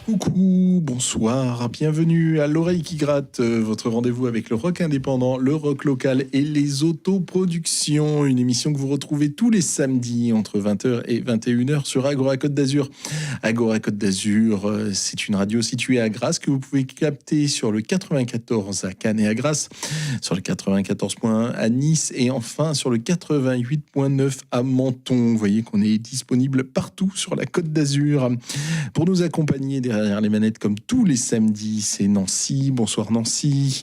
Coucou, bonsoir, bienvenue à l'oreille qui gratte, votre rendez-vous avec le rock indépendant, le rock local et les autoproductions. Une émission que vous retrouvez tous les samedis entre 20h et 21h sur Agora Côte d'Azur. Agora Côte d'Azur, c'est une radio située à Grasse que vous pouvez capter sur le 94 à Cannes et à Grasse, sur le 94.1 à Nice et enfin sur le 88.9 à Menton. Vous voyez qu'on est disponible partout sur la Côte d'Azur. Pour nous accompagner derrière les manettes comme tous les samedis, c'est Nancy. Bonsoir Nancy.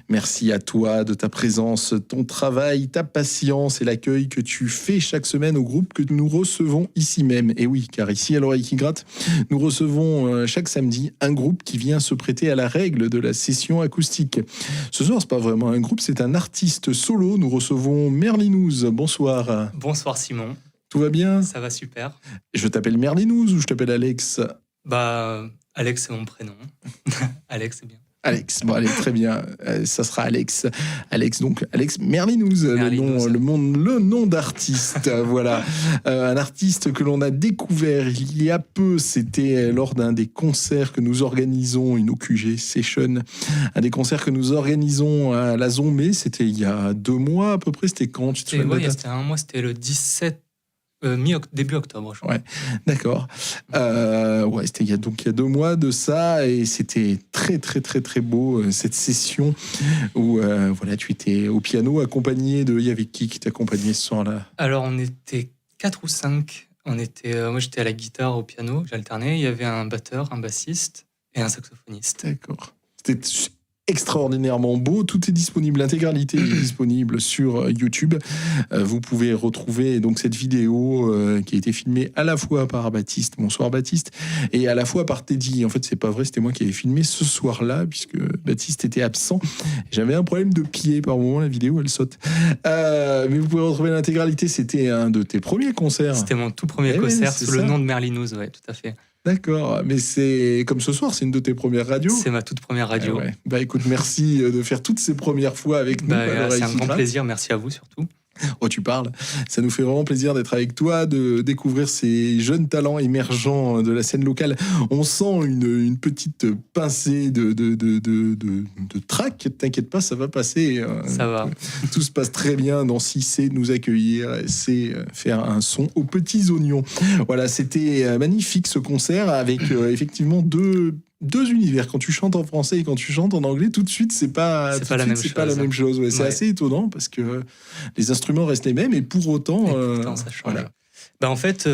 Merci à toi de ta présence, ton travail, ta patience et l'accueil que tu fais chaque semaine au groupe que nous recevons ici même. Et oui, car ici à l'oreille qui gratte, nous recevons chaque samedi un groupe qui vient se prêter à la règle de la session acoustique. Ce soir, c'est pas vraiment un groupe, c'est un artiste solo. Nous recevons Merlinouz. Bonsoir. Bonsoir Simon. Tout va bien ? Ça va super. Je t'appelle Merlinouz ou je t'appelle Alex ? Alex, c'est mon prénom. Alex, c'est bien. Alex, bon allez, très bien, ça sera Alex. Alex Merlinouz, le nom d'artiste, voilà. Un artiste que l'on a découvert il y a peu, c'était lors d'un des concerts que nous organisons, une OQG Session, un des concerts que nous organisons à la Zombie, c'était il y a 2 mois à peu près, c'était quand ? C'était un mois, c'était le 17 début octobre, je crois. Ouais, d'accord. C'était il y a 2 mois de ça et c'était très très très très beau cette session où tu étais au piano accompagné de. Il y avait qui t'accompagnait ce soir-là ? Alors on était 4 ou 5. Moi j'étais à la guitare, au piano, j'alternais. Il y avait un batteur, un bassiste et un saxophoniste. D'accord. C'était extraordinairement beau, tout est disponible, l'intégralité est disponible sur YouTube. Vous pouvez retrouver donc cette vidéo qui a été filmée à la fois par Baptiste, bonsoir Baptiste, et à la fois par Teddy. En fait, c'est pas vrai, c'était moi qui avais filmé ce soir-là, puisque Baptiste était absent. J'avais un problème de pied par moment, la vidéo elle saute. Mais vous pouvez retrouver l'intégralité, c'était un de tes premiers concerts. C'était mon tout premier concert sous le nom de Merlinouz, ouais, tout à fait. D'accord, mais c'est comme ce soir, c'est une de tes premières radios. C'est ma toute première radio. Ouais. Écoute, merci de faire toutes ces premières fois avec nous. C'est un grand plaisir, merci à vous surtout. Oh, tu parles. Ça nous fait vraiment plaisir d'être avec toi, de découvrir ces jeunes talents émergents de la scène locale. On sent une petite pincée de trac. T'inquiète pas, ça va passer. Ça va. Tout se passe très bien. Nancy sait nous accueillir, c'est faire un son aux petits oignons. Voilà, c'était magnifique ce concert avec effectivement deux univers. Quand tu chantes en français et quand tu chantes en anglais, tout de suite, c'est pas la même chose. Ouais. C'est assez étonnant parce que les instruments restent les mêmes et pour autant, ça change. Voilà. En fait,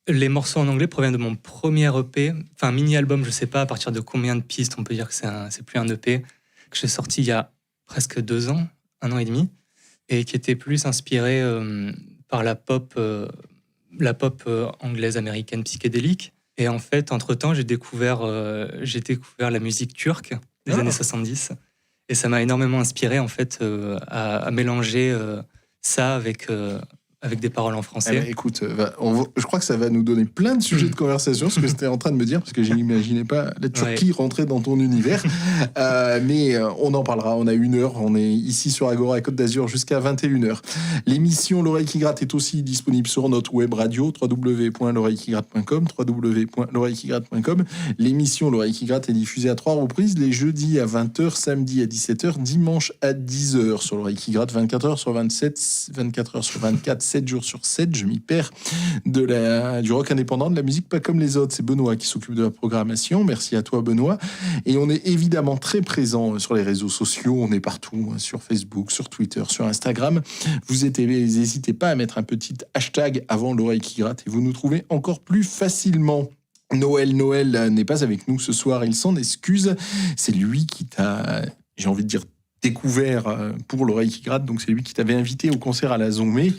les morceaux en anglais proviennent de mon premier EP, enfin mini-album, je sais pas à partir de combien de pistes, on peut dire que c'est plus un EP, que j'ai sorti il y a presque 2 ans, 1 an et demi, et qui était plus inspiré par la pop anglaise, américaine, psychédélique. Et en fait, entre-temps, j'ai découvert la musique turque des années 70. Et ça m'a énormément inspiré, en fait, à mélanger ça avec des paroles en français. Écoute, je crois que ça va nous donner plein de sujets de conversation, ce que j'étais en train de me dire, parce que je n'imaginais pas la Turquie rentrer dans ton univers. Mais on en parlera, on a 1 heure, on est ici sur Agora et Côte d'Azur jusqu'à 21h. L'émission L'Oreille qui gratte est aussi disponible sur notre web radio, www.l'oreillequigratte.com, www.l'oreillequigratte.com. L'émission L'Oreille qui gratte est diffusée à 3 reprises, les jeudis à 20h, samedi à 17h, dimanche à 10h sur L'Oreille qui gratte, 24h sur 27, 24h sur 24, 7 jours sur 7, je m'y perds, du rock indépendant, de la musique pas comme les autres. C'est Benoît qui s'occupe de la programmation. Merci à toi, Benoît. Et on est évidemment très présent sur les réseaux sociaux. On est partout, sur Facebook, sur Twitter, sur Instagram. Vous n'hésitez pas à mettre un petit hashtag avant l'oreille qui gratte et vous nous trouvez encore plus facilement. Noël n'est pas avec nous ce soir. Il s'en excuse. C'est lui qui t'a, j'ai envie de dire, découvert pour l'oreille qui gratte, donc c'est lui qui t'avait invité au concert à la Zombie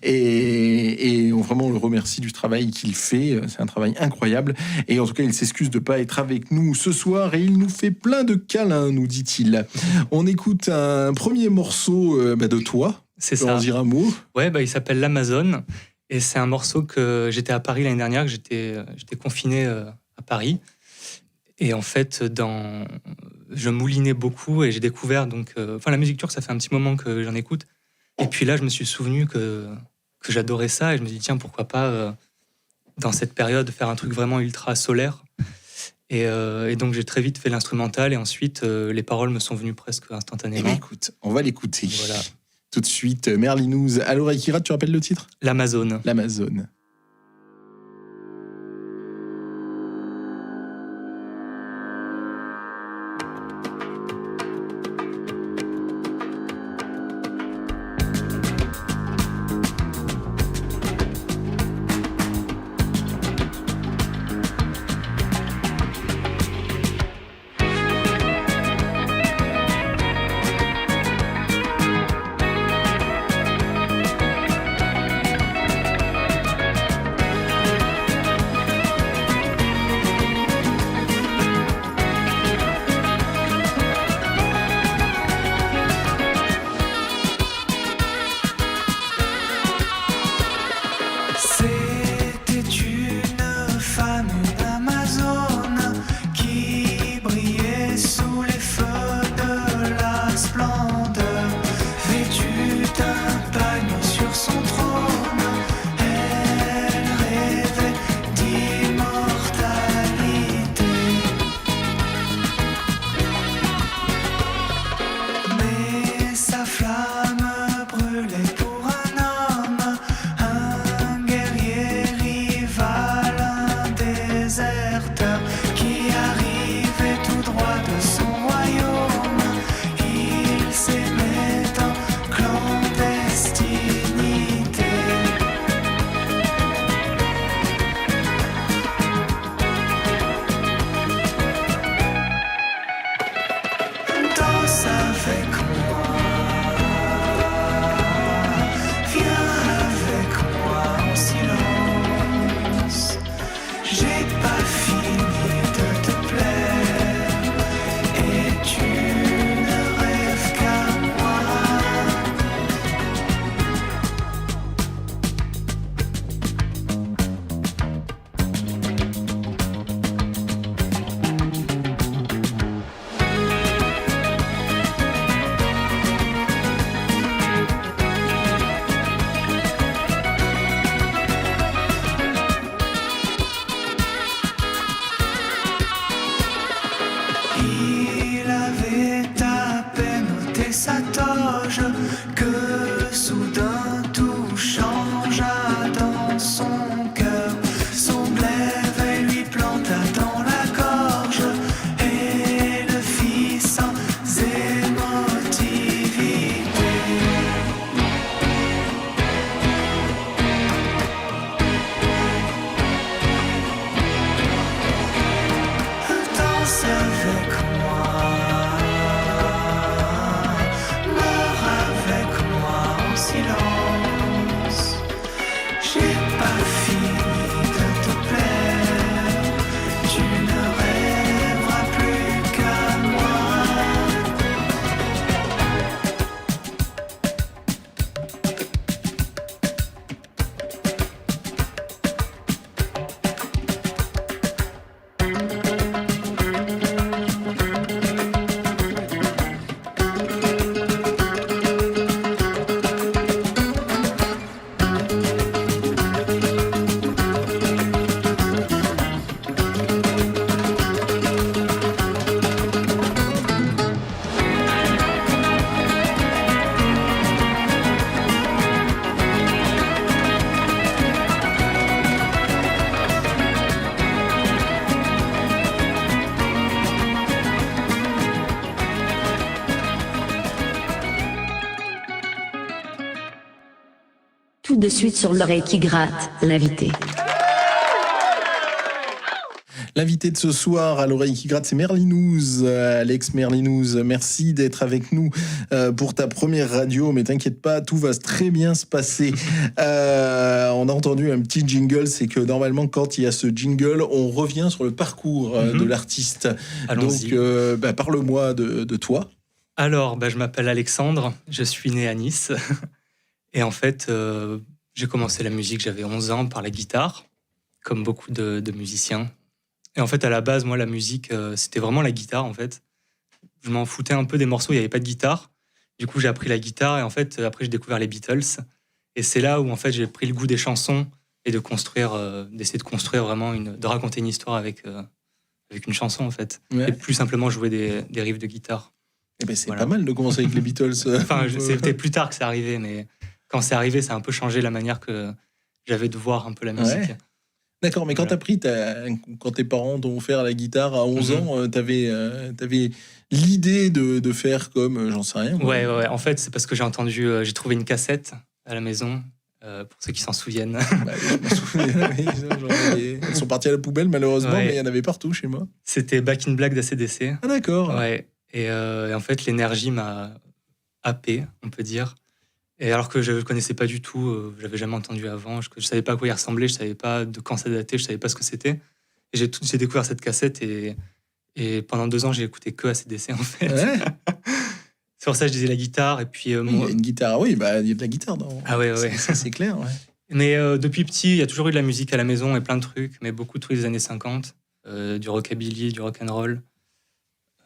et vraiment on le remercie du travail qu'il fait, c'est un travail incroyable et en tout cas il s'excuse de pas être avec nous ce soir et il nous fait plein de câlins, nous dit-il. On écoute un premier morceau de toi. C'est ça. On dire un mot. Ouais, il s'appelle l'Amazone et c'est un morceau que j'étais à Paris l'année dernière, que j'étais confiné à Paris. Et en fait, je moulinais beaucoup et j'ai découvert la musique turque, ça fait un petit moment que j'en écoute. Et puis là, je me suis souvenu que j'adorais ça et je me suis dit tiens, pourquoi pas dans cette période faire un truc vraiment ultra solaire. Et donc j'ai très vite fait l'instrumental et ensuite les paroles me sont venues presque Eh instantanément. bien, écoute, on va l'écouter. Voilà. Tout de suite, Merlinouz. À l'oreille qui rate, tu rappelles le titre ? L'Amazone. L'Amazone. Tout de suite sur l'oreille qui gratte, l'invité. L'invité de ce soir à l'oreille qui gratte, c'est Merlinouz, Alex Merlinouz. Merci d'être avec nous pour ta première radio, mais t'inquiète pas, tout va très bien se passer. On a entendu un petit jingle, c'est que normalement quand il y a ce jingle, on revient sur le parcours de l'artiste. Allons-y. Donc parle-moi de toi. Alors, je m'appelle Alexandre, je suis né à Nice. Et en fait, j'ai commencé la musique, j'avais 11 ans, par la guitare, comme beaucoup de musiciens. Et en fait, à la base, moi, la musique, c'était vraiment la guitare, en fait. Je m'en foutais un peu des morceaux, il n'y avait pas de guitare. Du coup, j'ai appris la guitare et en fait, après, j'ai découvert les Beatles. Et c'est là où, en fait, j'ai pris le goût des chansons et d'essayer de construire vraiment, de raconter une histoire avec avec une chanson en fait, Ouais. et plus simplement jouer des riffs de guitare. Eh ben, c'est Voilà. pas mal de commencer avec les Beatles. Enfin, c'était plus tard que c'est arrivé, mais quand c'est arrivé, ça a un peu changé la manière que j'avais de voir un peu la musique. Ouais. D'accord, mais quand quand tes parents t'ont offert la guitare à 11 ans, t'avais l'idée de faire comme, j'en sais rien. Ouais. En fait, c'est parce que j'ai trouvé une cassette à la maison, pour ceux qui s'en souviennent. Bah, je m'en souviens, oui, elles sont parties à la poubelle malheureusement, Ouais. mais il y en avait partout chez moi. C'était Back in Black d'ACDC. Ah d'accord. Ouais. Et en fait, l'énergie m'a happé, on peut dire. Et alors que je ne connaissais pas du tout, je l'avais jamais entendu avant, je ne savais pas à quoi il ressemblait, je ne savais pas de quand ça datait, je ne savais pas ce que c'était. Et j'ai découvert cette cassette et pendant 2 ans, j'ai écouté que AC/DC en fait. Ouais. C'est pour ça que je disais la guitare. Et puis, Oui, il y a une guitare, oui, bah, il y a de la guitare dans. Ah ouais. Ça, c'est clair, ouais. Mais depuis petit, il y a toujours eu de la musique à la maison et plein de trucs, mais beaucoup de trucs des années 50, du rockabilly, du rock'n'roll,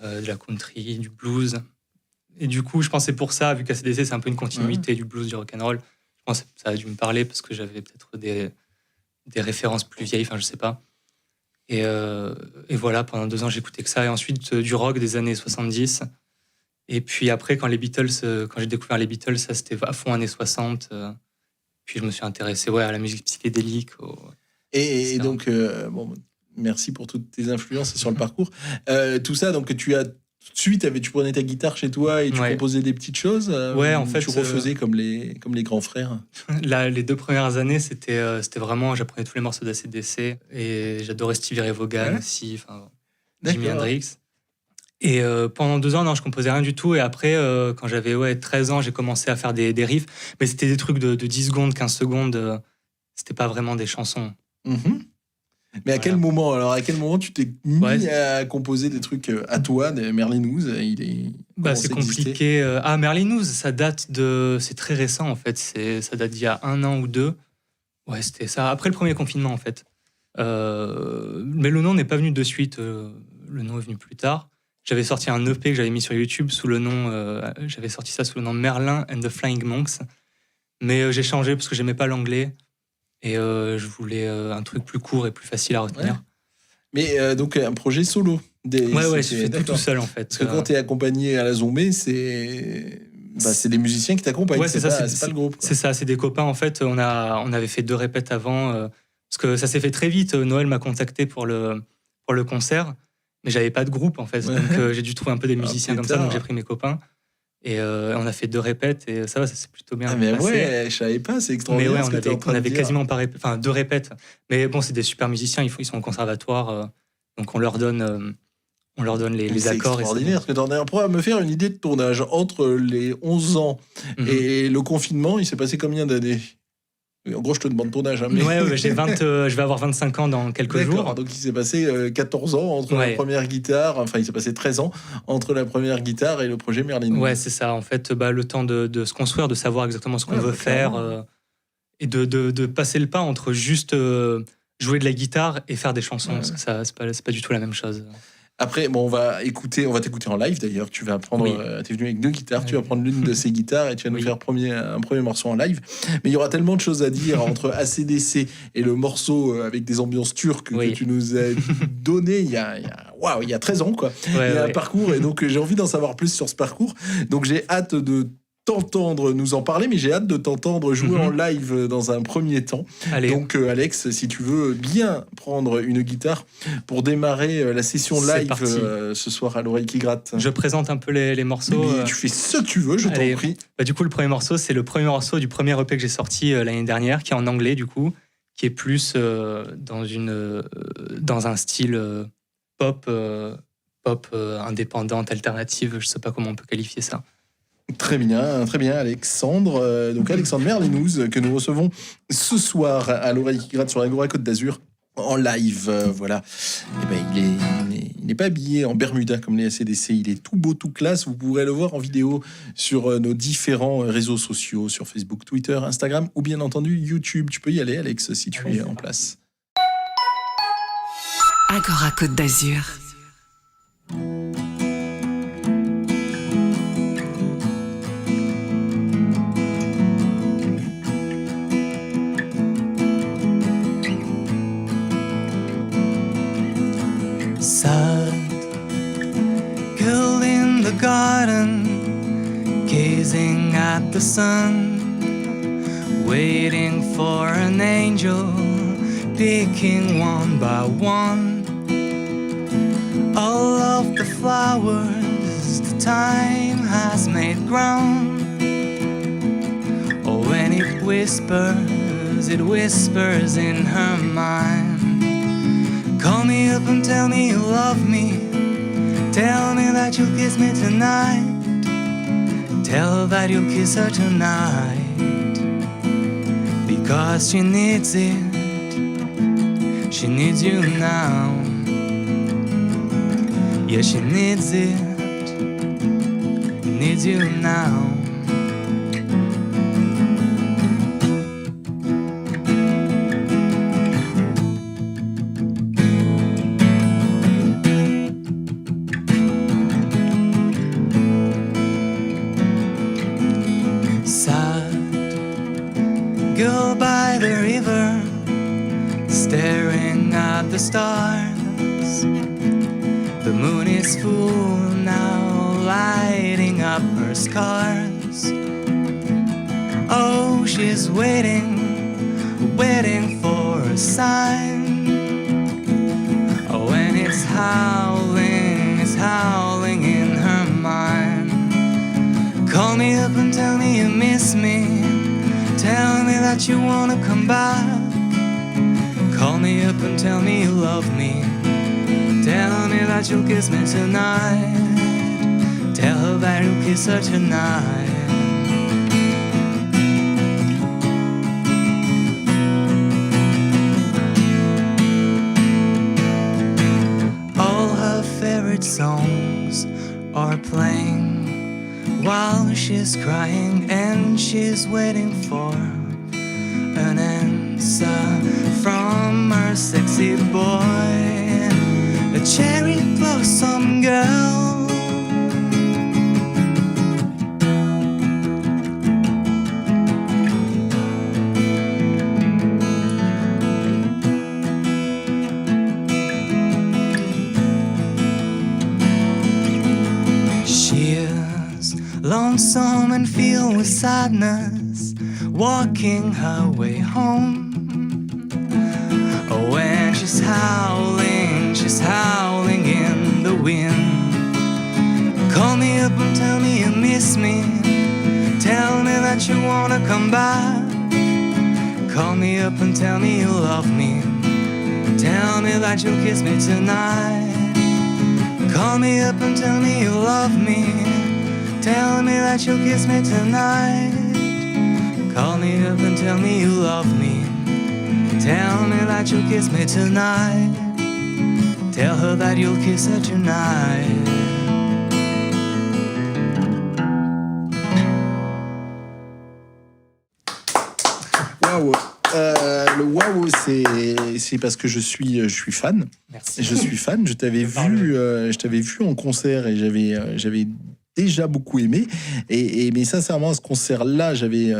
de la country, du blues. Et du coup, je pensais pour ça, vu qu'ACDC, c'est un peu une continuité du blues, du rock'n'roll, je pense que ça a dû me parler parce que j'avais peut-être des références plus vieilles, enfin, je sais pas. Et voilà, pendant 2 ans, j'écoutais que ça. Et ensuite, du rock des années 70. Et puis après, quand j'ai découvert les Beatles, ça c'était à fond années 60. Puis je me suis intéressé à la musique psychédélique. Et donc, bon, merci pour toutes tes influences sur le parcours. Tout ça, donc tu as tout de suite, tu prenais ta guitare chez toi et tu composais des petites choses. Ouais, en fait, tu refaisais comme les grands frères. Là, les 2 premières années, c'était vraiment, j'apprenais tous les morceaux d'ACDC et j'adorais Stevie Ray Vaughan aussi, Jimi Hendrix. Et pendant 2 ans, non, je composais rien du tout. Et après, quand j'avais 13 ans, j'ai commencé à faire des riffs. Mais c'était des trucs de 10 secondes, 15 secondes. C'était pas vraiment des chansons. Mm-hmm. Mais à quel moment tu t'es mis à composer des trucs à toi, des Merlin Ouz? C'est compliqué. Merlin Ouz, c'est très récent en fait. Ça date d'il y a 1 an ou 2. Ouais, c'était ça. Après le premier confinement en fait. Mais le nom n'est pas venu de suite. Le nom est venu plus tard. J'avais sorti un EP que j'avais mis sur YouTube j'avais sorti ça sous le nom Merlin and the Flying Monks. Mais j'ai changé parce que j'aimais pas l'anglais. Et je voulais un truc plus court et plus facile à retenir. Ouais. Mais donc un projet solo. Je fais tout seul en fait. Parce que quand tu es accompagné à la Zombie, c'est des musiciens qui t'accompagnent. Ouais, c'est pas le groupe. C'est ça, c'est des copains. En fait, on avait fait 2 répètes avant. Parce que ça s'est fait très vite. Noël m'a contacté pour le concert. Mais j'avais pas de groupe en fait. Ouais. Donc j'ai dû trouver un peu des musiciens comme ça. Donc j'ai pris mes copains. Et on a fait 2 répètes et ça s'est plutôt bien passé. Ouais, je savais pas, c'est extraordinaire. Mais ouais, on avait quasiment pas 2 répètes. Mais bon, c'est des super musiciens, ils sont au conservatoire, donc on leur donne les accords. C'est extraordinaire, parce que t'en as à me faire une idée de ton âge. Entre les 11 ans et le confinement, il s'est passé combien d'années? En gros, je te demande ton âge. Hein, mais... Ouais, je vais avoir 25 ans dans quelques jours. Donc il s'est passé 14 ans entre la première guitare, enfin il s'est passé 13 ans entre la première guitare et le projet Merlin. Ouais, c'est ça. En fait, le temps de se construire, de savoir exactement ce qu'on veut faire et de passer le pas entre juste jouer de la guitare et faire des chansons. Parce que ça, c'est pas du tout la même chose. Après, on va t'écouter en live d'ailleurs. Tu vas prendre, t'es venu avec 2 guitares, tu vas prendre l'une de ces guitares et tu vas nous faire un premier morceau en live. Mais il y aura tellement de choses à dire entre AC/DC et le morceau avec des ambiances turques que tu nous as donné il y a 13 ans, quoi. Il y a un parcours et donc j'ai envie d'en savoir plus sur ce parcours. Donc j'ai hâte de t'entendre nous en parler, mais j'ai hâte de t'entendre jouer en live dans un premier temps. Allez. Donc Alex, si tu veux bien prendre une guitare pour démarrer la session live ce soir à l'oreille qui gratte. Je présente un peu les morceaux. Mais tu fais ce que tu veux, je t'en prie. Du coup, le premier morceau, c'est le premier morceau du premier EP que j'ai sorti l'année dernière, qui est en anglais du coup, qui est plus dans un style pop indépendante, alternative, je sais pas comment on peut qualifier ça. Très bien, Alexandre. Donc Alexandre Merlin Ouz, que nous recevons ce soir à l'oreille qui gratte sur l'Agora Côte d'Azur en live. Voilà. Il n'est pas habillé en Bermuda comme les AC/DC. Il est tout beau, tout classe. Vous pourrez le voir en vidéo sur nos différents réseaux sociaux, sur Facebook, Twitter, Instagram ou bien entendu YouTube. Tu peux y aller, Alex, si tu es en place. Agora Côte d'Azur. Sad girl in the garden, gazing at the sun, waiting for an angel, picking one by one. All of the flowers the time has made ground. Oh, when it whispers in her mind. Call me up and tell me you love me. Tell me that you'll kiss me tonight. Tell her that you'll kiss her tonight. Because she needs it. She needs you now. Yeah, she needs it. Needs you now. Girl by the river, staring at the stars. The moon is full now, lighting up her scars. Oh, she's waiting for a sign. Oh, and it's howling in her mind. Call me up and tell me you miss me. Tell me that you wanna come back. Call me up and tell me you love me. Tell me that you'll kiss me tonight. Tell her that you'll kiss her tonight. All her favorite songs are playing while she's crying and she's waiting for an answer from her sexy boy, a cherry blossom girl. Lonesome and filled with sadness, walking her way home. Oh, when she's howling in the wind. Call me up and tell me you miss me. Tell me that you wanna come back. Call me up and tell me you love me. Tell me that you'll kiss me tonight. Call me up and tell me you love me. Tell me that you'll kiss me tonight. Call me up and tell me you love me. Tell me that you'll kiss me tonight. Tell her that you'll kiss her tonight. Waouh. Le waouh, c'est parce que je suis fan. Merci. Je suis fan. Je t'avais vu en concert et j'avais déjà beaucoup aimé. Mais sincèrement, à ce concert-là, j'avais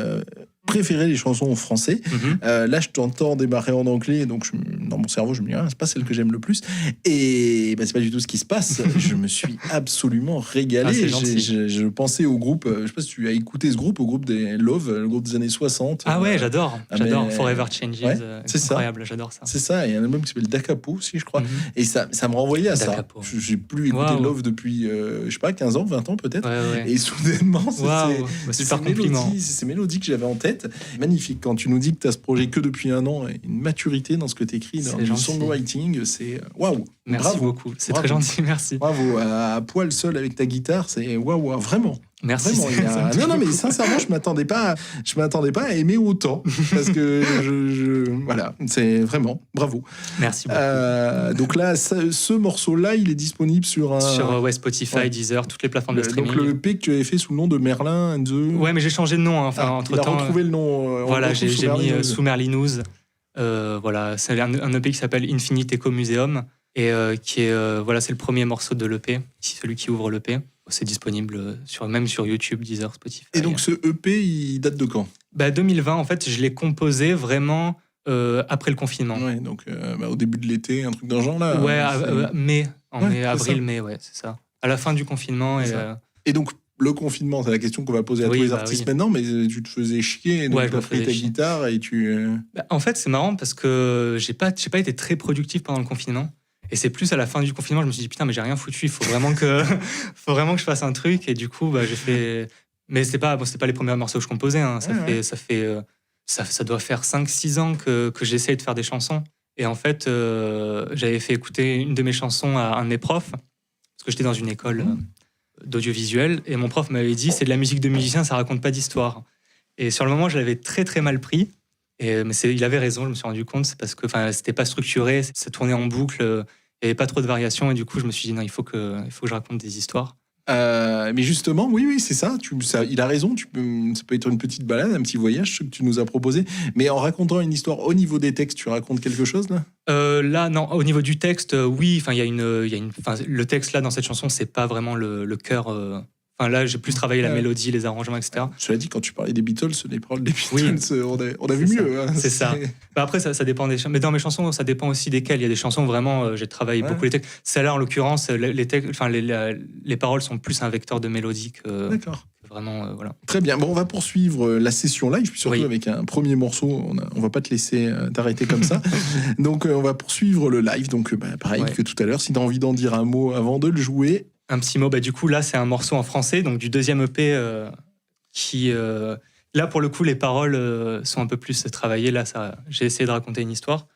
préféré les chansons en français. Là, je t'entends démarrer en anglais, donc dans mon cerveau, je me dis, c'est pas celle que j'aime le plus. Et c'est pas du tout ce qui se passe. Je me suis absolument régalé. Je pensais au groupe, je sais pas si tu as écouté ce groupe, au groupe des Love, le groupe des années 60. Ah ouais, j'adore. Forever Changes, ouais, c'est incroyable, ça. J'adore ça. C'est ça, il y a un album qui s'appelle Da Capo aussi, je crois. Et ça me renvoyait à ça. J'ai plus écouté Love depuis, je sais pas, 15 ans, 20 ans peut-être. Ouais. Et soudainement, c'est super compliment. Ces mélodies que j'avais en tête. Magnifique. Quand tu nous dis que tu as ce projet que depuis un an et une maturité dans ce que tu écris, dans le songwriting, c'est waouh. Merci beaucoup. C'est très gentil, merci. Bravo. À poil seul avec ta guitare, c'est waouh, vraiment. Merci. Vraiment, non, mais sincèrement, je m'attendais pas à aimer autant parce que voilà, c'est vraiment bravo. Merci beaucoup. Donc là, ce morceau-là, il est disponible sur Spotify, Deezer, toutes les plateformes de streaming. Donc le EP que tu avais fait sous le nom de Merlin and the... Ouais, mais j'ai changé de nom. Entre temps, retrouvé le nom. Voilà, j'ai mis sous Merlinous. Voilà, c'est un EP qui s'appelle Infinite Echo Museum et qui est c'est le premier morceau de l'EP, celui qui ouvre l'EP. C'est disponible même sur YouTube, Deezer, Spotify. Et donc ce EP, il date de quand ? 2020, en fait, je l'ai composé vraiment après le confinement. Ouais, donc au début de l'été, un truc dans le genre là. Ouais, c'est- Ouais, avril, ça. mai, ouais, c'est ça. À la fin du confinement. C'est Et, ça. Et donc, le confinement, c'est la question qu'on va poser à Oui, tous les bah artistes oui. maintenant, mais tu te faisais chier, donc Ouais, je tu me as pris faisais ta chier. guitare et tu. En fait, c'est marrant parce que j'ai pas été très productif pendant le confinement. Et c'est plus à la fin du confinement, je me suis dit putain, mais j'ai rien foutu, il faut vraiment que, faut vraiment que je fasse un truc. Et du coup, bah, j'ai fait. Mais c'est pas les premiers morceaux que je composais. Hein. Ça doit faire 5-6 ans que j'essaye de faire des chansons. Et en fait, j'avais fait écouter une de mes chansons à un de mes profs, parce que j'étais dans une école d'audiovisuel. Et mon prof m'avait dit c'est de la musique de musicien, ça raconte pas d'histoire. Et sur le moment, je l'avais très très mal pris. Mais il avait raison, je me suis rendu compte, c'est parce que c'était pas structuré, ça tournait en boucle, il n'y avait pas trop de variations, et du coup je me suis dit non, il faut que je raconte des histoires. Mais justement, oui, c'est ça. Il a raison. Ça peut être une petite balade, un petit voyage, ce que tu nous as proposé. Mais en racontant une histoire au niveau des textes, tu racontes quelque chose là? Là, non. Au niveau du texte, oui. Enfin, le texte là dans cette chanson, c'est pas vraiment le cœur. Enfin, là, j'ai plus travaillé la mélodie, les arrangements, etc. Cela dit, quand tu parlais des Beatles, les paroles des Beatles, Oui. on a vu mieux. Hein. C'est ça. Bah après, ça dépend des chansons. Mais dans mes chansons, ça dépend aussi desquelles. Il y a des chansons vraiment, j'ai travaillé beaucoup les textes. Celle-là, en l'occurrence, les paroles sont plus un vecteur de mélodie que D'accord. vraiment, voilà. Très bien. Bon, on va poursuivre la session live, puis surtout avec un premier morceau. On va pas te laisser t'arrêter comme ça. Donc, on va poursuivre le live. Donc, pareil que tout à l'heure. Si tu as envie d'en dire un mot avant de le jouer. Un petit mot. Du coup, là, c'est un morceau en français, donc du deuxième EP qui... là, pour le coup, les paroles sont un peu plus travaillées. Là, j'ai essayé de raconter une histoire.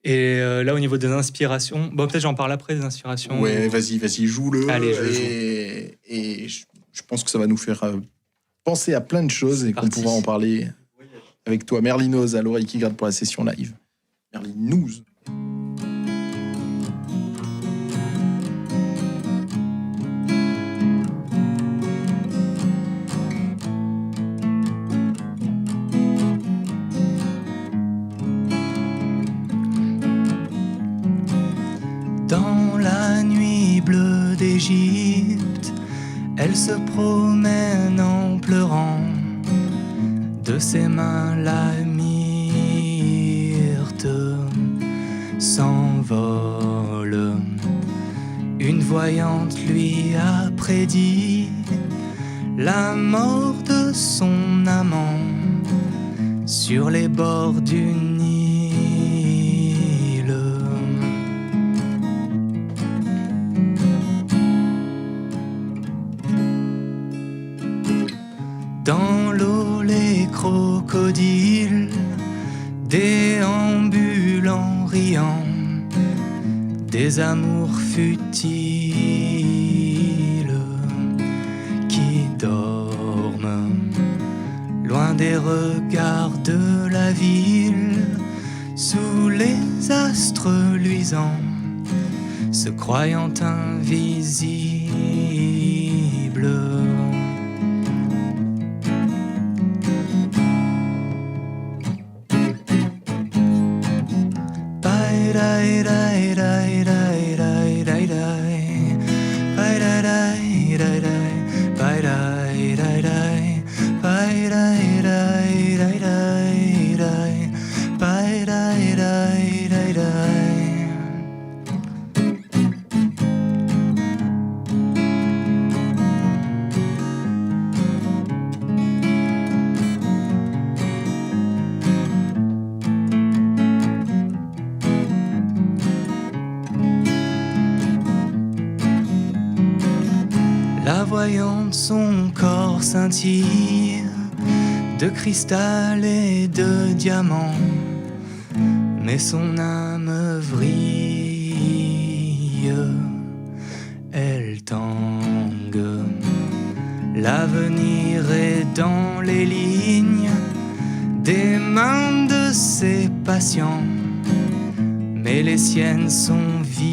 Et là, au niveau des inspirations... Bon, peut-être j'en parle après, des inspirations. Ouais, vas-y, joue-le. Allez, je joue. Et je pense que ça va nous faire penser à plein de choses et qu'on pourra en parler avec toi. Merlinoz à l'oreille qui gratte pour la session live. Merlinoz. Dans la nuit bleue d'Égypte, elle se promène en pleurant. De ses mains la myrte s'envole. Une voyante lui a prédit la mort de son amant sur les bords du Nil. Dans l'eau, les crocodiles déambulent en riant, des amours futiles qui dorment loin des regards de la ville, sous les astres luisants, se croyant invisibles. La voyante, son corps scintille de cristal et de diamant, mais son âme vrille, elle tangue. L'avenir est dans les lignes des mains de ses patients, mais les siennes sont vides.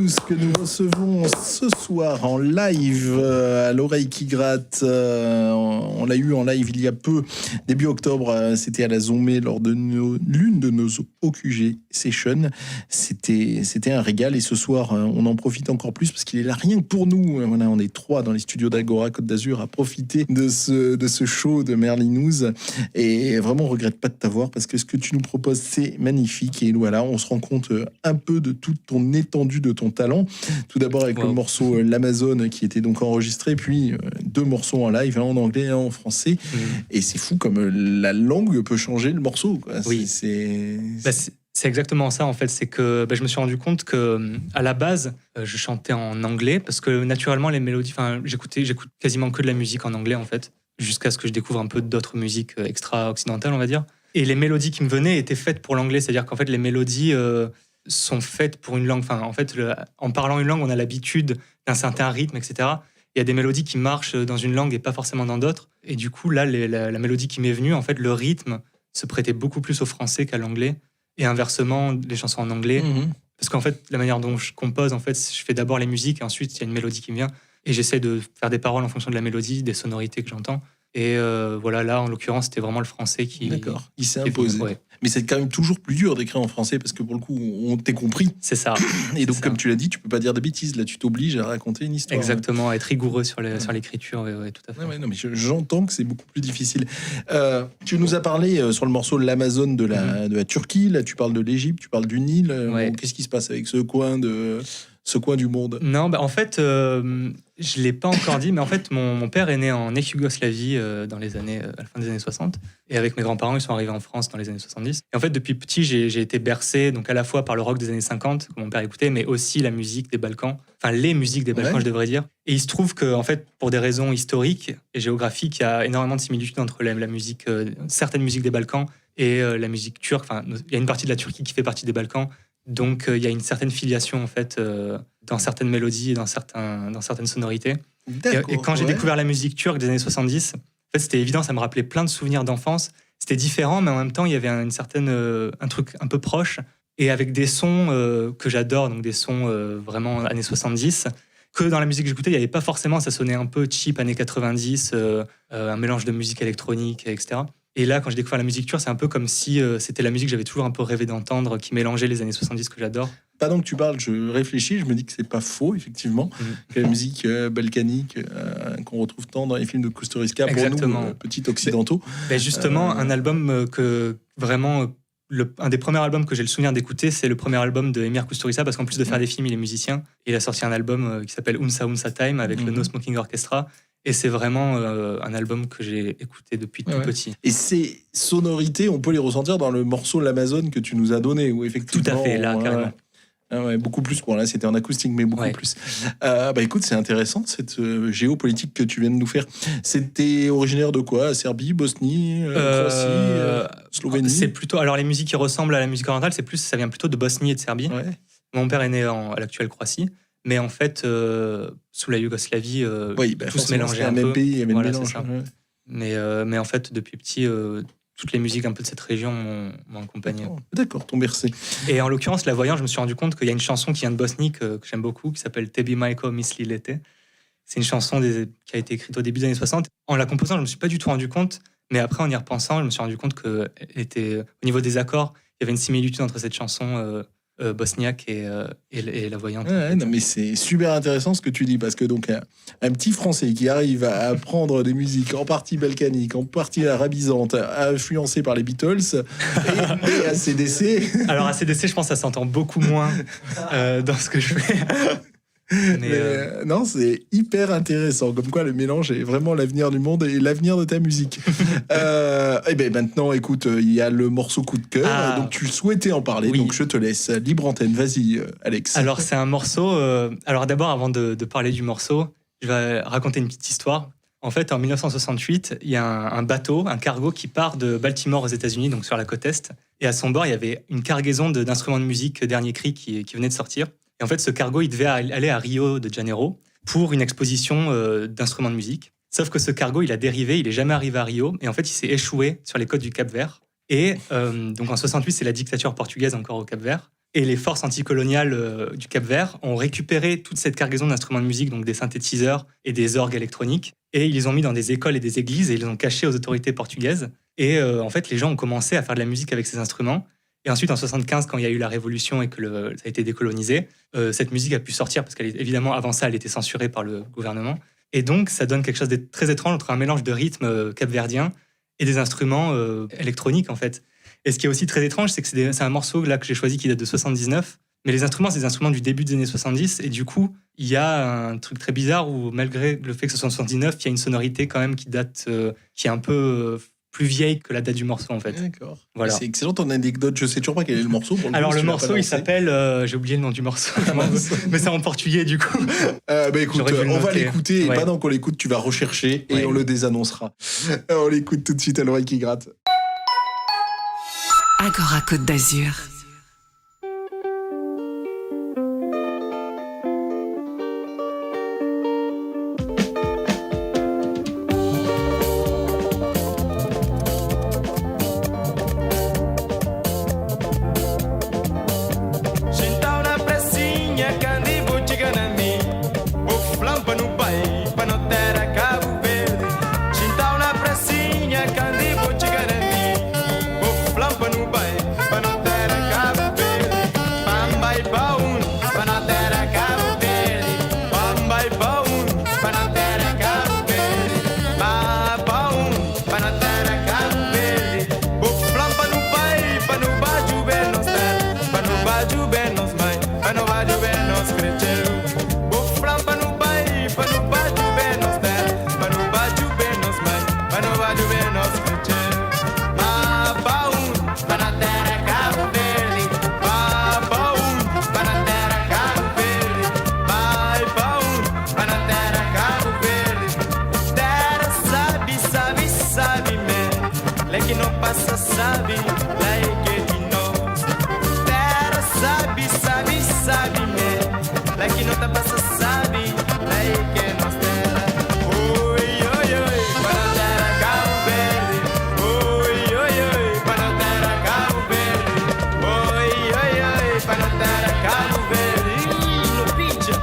News que nous recevons ce soir en live à l'oreille qui gratte. On l'a eu en live il y a peu, début octobre. C'était à la Zombie lors de l'une de nos OQG Sessions. C'était un régal et ce soir, on en profite encore plus parce qu'il est là rien que pour nous. Voilà, on est 3 dans les studios d'Agora Côte d'Azur à profiter de ce show de Merlin News. Et vraiment, on regrette pas de t'avoir parce que ce que tu nous proposes, c'est magnifique. Et voilà, on se rend compte un peu de toute ton étendue de ton talent. Tout d'abord avec le morceau L'Amazone qui était donc enregistré, puis 2 morceaux en live, un en anglais et un en français. Et c'est fou comme la langue peut changer le morceau, quoi. Oui. C'est exactement ça en fait, c'est que je me suis rendu compte que à la base je chantais en anglais parce que naturellement les mélodies, j'écoute quasiment que de la musique en anglais en fait, jusqu'à ce que je découvre un peu d'autres musiques extra-occidentales on va dire. Et les mélodies qui me venaient étaient faites pour l'anglais, c'est-à-dire qu'en fait les mélodies sont faites pour une langue. Enfin, en fait, en parlant une langue, on a l'habitude d'un certain rythme, etc. Il y a des mélodies qui marchent dans une langue et pas forcément dans d'autres. Et du coup, là, la mélodie qui m'est venue, en fait, le rythme se prêtait beaucoup plus au français qu'à l'anglais. Et inversement, les chansons en anglais. Parce qu'en fait, la manière dont je compose, en fait, je fais d'abord les musiques et ensuite, il y a une mélodie qui me vient. Et j'essaie de faire des paroles en fonction de la mélodie, des sonorités que j'entends. Et voilà, là, en l'occurrence, c'était vraiment le français qui s'est imposé. Ouais. Mais c'est quand même toujours plus dur d'écrire en français parce que pour le coup, on t'est compris. C'est ça. Et donc, comme tu l'as dit, tu peux pas dire des bêtises. Là, tu t'obliges à raconter une histoire. Exactement, à être rigoureux sur l'écriture. Ouais, tout à fait. Non, mais j'entends que c'est beaucoup plus difficile. Tu nous as parlé sur le morceau de l'Amazone de la Turquie. Là, tu parles de l'Égypte, tu parles du Nil. Qu'est-ce qui se passe avec ce coin du monde? Non, en fait, je l'ai pas encore dit, mais en fait, mon père est né en ex-Yougoslavie à la fin des années 60. Et avec mes grands-parents, ils sont arrivés en France dans les années 70. Et en fait, depuis petit, j'ai été bercé donc à la fois par le rock des années 50, que mon père écoutait, mais aussi la musique des Balkans. Enfin, les musiques des Balkans, je devrais dire. Et il se trouve que, en fait, pour des raisons historiques et géographiques, il y a énormément de similitudes entre la musique, certaines musiques des Balkans et la musique turque. Enfin, il y a une partie de la Turquie qui fait partie des Balkans. Donc, il y a une certaine filiation, en fait, dans certaines mélodies et dans certaines sonorités. Et quand j'ai découvert la musique turque des années 70, en fait, c'était évident, ça me rappelait plein de souvenirs d'enfance. C'était différent, mais en même temps, il y avait un truc un peu proche. Et avec des sons que j'adore, donc des sons vraiment années 70, que dans la musique que j'écoutais, il n'y avait pas forcément, ça sonnait un peu cheap, années 90, un mélange de musique électronique, etc. Et là, quand j'ai découvert la musique turque, c'est un peu comme si c'était la musique que j'avais toujours un peu rêvé d'entendre, qui mélangeait les années 70 que j'adore. Pendant que tu parles, je réfléchis, je me dis que c'est pas faux, effectivement, que la musique balkanique qu'on retrouve tant dans les films de Kusturica, pour nous, petits occidentaux. Justement, un album que vraiment... un des premiers albums que j'ai le souvenir d'écouter, c'est le premier album de Emir Kusturica, parce qu'en plus de faire des films, il est musicien. Il a sorti un album qui s'appelle Unsa Unsa Time avec le No Smoking Orchestra. Et c'est vraiment un album que j'ai écouté depuis tout petit. Et ces sonorités, on peut les ressentir dans le morceau L'Amazone que tu nous as donné, où effectivement... Tout à fait, là, carrément. Beaucoup plus. Bon, là, c'était en acoustique, mais beaucoup plus. Écoute, c'est intéressant, cette géopolitique que tu viens de nous faire. C'était originaire de quoi? Serbie, Bosnie, Croatie, Slovénie? C'est plutôt... Alors, les musiques qui ressemblent à la musique orientale, ça vient plutôt de Bosnie et de Serbie. Mon père est né à l'actuelle Croatie. Mais en fait, sous la Yougoslavie, tout se mélangeait un peu. Même pays, il y avait voilà, le mélange. Mais en fait, depuis petit, toutes les musiques un peu de cette région m'ont accompagné. D'accord, ton bercé. Et en l'occurrence, la voyant, je me suis rendu compte qu'il y a une chanson qui vient de Bosnie que j'aime beaucoup, qui s'appelle Tebi Majko Misli Lete. C'est une chanson qui a été écrite au début des années 60. En la composant, je ne me suis pas du tout rendu compte, mais après, en y repensant, je me suis rendu compte qu'elle était, au niveau des accords, il y avait une similitude entre cette chanson bosniaque et la voyante. Non, mais c'est super intéressant ce que tu dis, parce que donc un petit Français qui arrive à apprendre des musiques en partie balkaniques, en partie arabisantes, influencées par les Beatles et AC/DC. Alors AC/DC, je pense que ça s'entend beaucoup moins dans ce que je fais. Non, c'est hyper intéressant. Comme quoi, le mélange est vraiment l'avenir du monde et l'avenir de ta musique. Et ben maintenant, écoute, il y a le morceau coup de cœur. Donc tu souhaitais en parler, donc je te laisse libre antenne. Vas-y, Alex. Alors c'est un morceau. Alors d'abord, avant de parler du morceau, je vais raconter une petite histoire. En fait, en 1968, il y a un bateau, un cargo qui part de Baltimore aux États-Unis, donc sur la côte est. Et à son bord, il y avait une cargaison d'instruments de musique Dernier Cri qui venait de sortir. Et en fait, ce cargo, il devait aller à Rio de Janeiro pour une exposition d'instruments de musique. Sauf que ce cargo, il a dérivé, il n'est jamais arrivé à Rio. Et en fait, il s'est échoué sur les côtes du Cap-Vert. Et donc en 68, c'est la dictature portugaise encore au Cap-Vert. Et les forces anticoloniales du Cap-Vert ont récupéré toute cette cargaison d'instruments de musique, donc des synthétiseurs et des orgues électroniques, et ils les ont mis dans des écoles et des églises et ils les ont cachés aux autorités portugaises. Et en fait, les gens ont commencé à faire de la musique avec ces instruments. Et ensuite, en 75, quand il y a eu la Révolution et que ça a été décolonisé, cette musique a pu sortir parce qu'évidemment, avant ça, elle était censurée par le gouvernement. Et donc, ça donne quelque chose de très étrange entre un mélange de rythme capverdien et des instruments électroniques, en fait. Et ce qui est aussi très étrange, c'est que c'est un morceau là, que j'ai choisi qui date de 79. Mais les instruments, c'est des instruments du début des années 70. Et du coup, il y a un truc très bizarre où, malgré le fait que ce soit en 79, il y a une sonorité quand même qui date, qui est un peu plus vieille que la date du morceau, en fait. D'accord. Voilà. C'est excellent ton anecdote. Je sais toujours pas quel est le morceau. Alors, le morceau, il s'appelle... j'ai oublié le nom du morceau. Mais c'est en portugais, du coup. Écoute, on va l'écouter. Ouais. Et pendant qu'on l'écoute, tu vas rechercher et Ouais. on le désannoncera. On l'écoute tout de suite à l'oreille qui gratte. Agora Côte d'Azur. Então na pracinha, candibo tiganami, o flampa no pai, panotera Cabo Verde. Então na pracinha, candibo tiganami, o flampa no pai, panotera Cabo Verde. Pambai paun, panotera Cabo Verde. Pambai paun, panotera Cabo Verde. Pa paun, panotera Cabo Verde. O flampa no pai, panu baju ben nos ter, panu baju ben nos mãe, panu baju ben nos cresceu. O flampa no pai, panu baju ben nos ter, panu baju ben nos mãe, panu baju ben nos cresceu. Pa paun, panatera Cabo Verde. Pa paun, panatera Cabo Verde. Pai paun, panatera Cabo Verde. Terra sabe, sabe, sabe me. Lê que não passa, sabe, lê que de nós. Terra sabe, sabe, sabe me. Lê que não tá passa, sabe, lê que nós terra. Oi, oi, oi, panatera Cabo Verde. Oi, oi, oi, panatera Cabo Verde. Oi, oi, oi, panatera Cabo Verde. No pincha.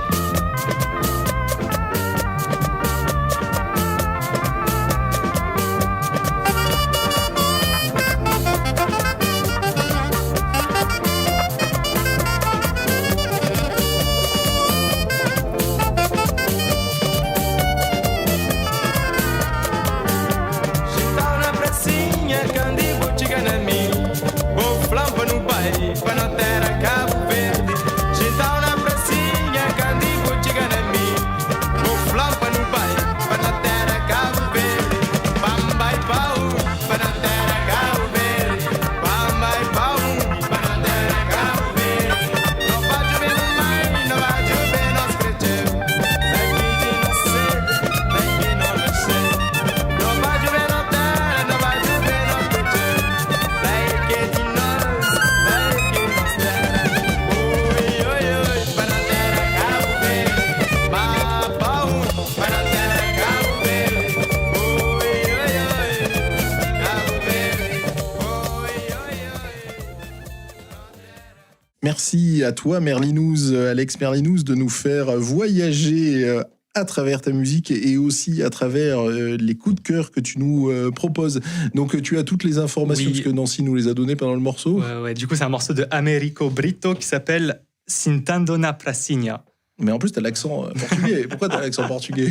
Então na pracinha, candibo tiganami, o flampa no pai, panotera Cabo Verde. Então na pracinha, candibo tiganami, o flampa no pai, panotera Cabo Verde. Pambai pau, panotera Cabo Verde. Pambai pau, panotera Cabo Verde. Não vai ver no mãe, não vai ver nós cresceu. Daqui de não sede, daqui não nasceu. Não vai ver na terra, não vai ver no cresceu. Daqui de nós, daqui nós terra. Oi, oi, oi, panotera Cabo Verde. Papau, panotera Cabo Verde. Oi, oi, oi, Cabo Verde. Oi, oi, oi. Merci à toi, Merlinouz, Alex Merlinouz, de nous faire voyager à travers ta musique et aussi à travers les coups de cœur que tu nous proposes. Donc tu as toutes les informations, Oui. parce que Nancy nous les a données pendant le morceau. Ouais. Du coup, c'est un morceau de Americo Brito qui s'appelle Sintando na Pracinha. Mais en plus, tu as l'accent portugais. Pourquoi tu as l'accent portugais?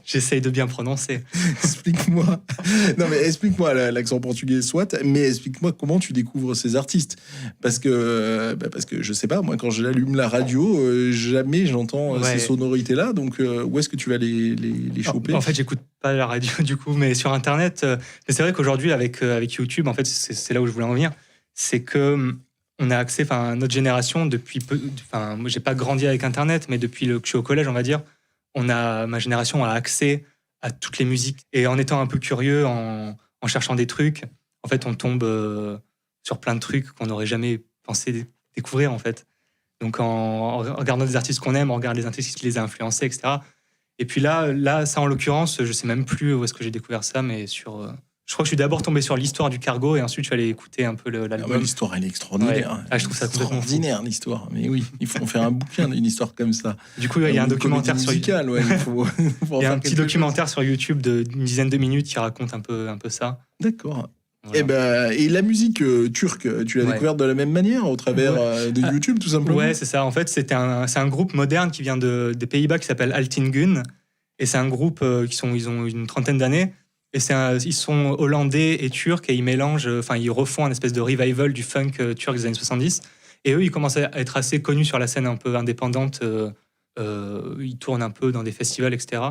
J'essaye de bien prononcer. Explique-moi. Non, mais explique-moi l'accent portugais, soit, mais explique-moi comment tu découvres ces artistes. Parce que je sais pas, moi, quand j'allume la radio, jamais j'entends Ouais. ces sonorités-là. Donc, où est-ce que tu vas les choper? En fait, j'écoute pas la radio du coup, mais sur Internet. Mais c'est vrai qu'aujourd'hui, avec YouTube, en fait, c'est là où je voulais en venir. C'est que on a accès, enfin, notre génération, depuis peu. Enfin, moi, j'ai pas grandi avec Internet, mais depuis que je suis au collège, on va dire, ma génération a accès à toutes les musiques. Et en étant un peu curieux, en cherchant des trucs, en fait, on tombe sur plein de trucs qu'on n'aurait jamais pensé découvrir, en fait. Donc, en regardant des artistes qu'on aime, on regarde les artistes qui les a influencés, etc. Et puis là, ça, en l'occurrence, je sais même plus où est-ce que j'ai découvert ça, mais sur Je crois que je suis d'abord tombé sur l'histoire du cargo et ensuite je suis allé écouter un peu l'album. L'histoire, elle est extraordinaire. Ouais. Ah, je trouve ça complètement extraordinaire, l'histoire. Mais oui, il faut en faire un bouquin d'une histoire comme ça. Du coup, il y a un documentaire sur YouTube. Il y a un petit documentaire sur YouTube d'une dizaine de minutes qui raconte un peu ça. D'accord. Voilà. Et la musique turque, tu l'as découverte de la même manière, au travers de YouTube, tout simplement? Ouais, c'est ça. En fait, c'est un groupe moderne qui vient des Pays-Bas qui s'appelle Altingun. Et c'est un groupe ils ont une trentaine d'années. Et ils sont hollandais et turcs et ils mélangent, ils refont un espèce de revival du funk turc des années 70. Et eux, ils commencent à être assez connus sur la scène un peu indépendante. Ils tournent un peu dans des festivals, etc.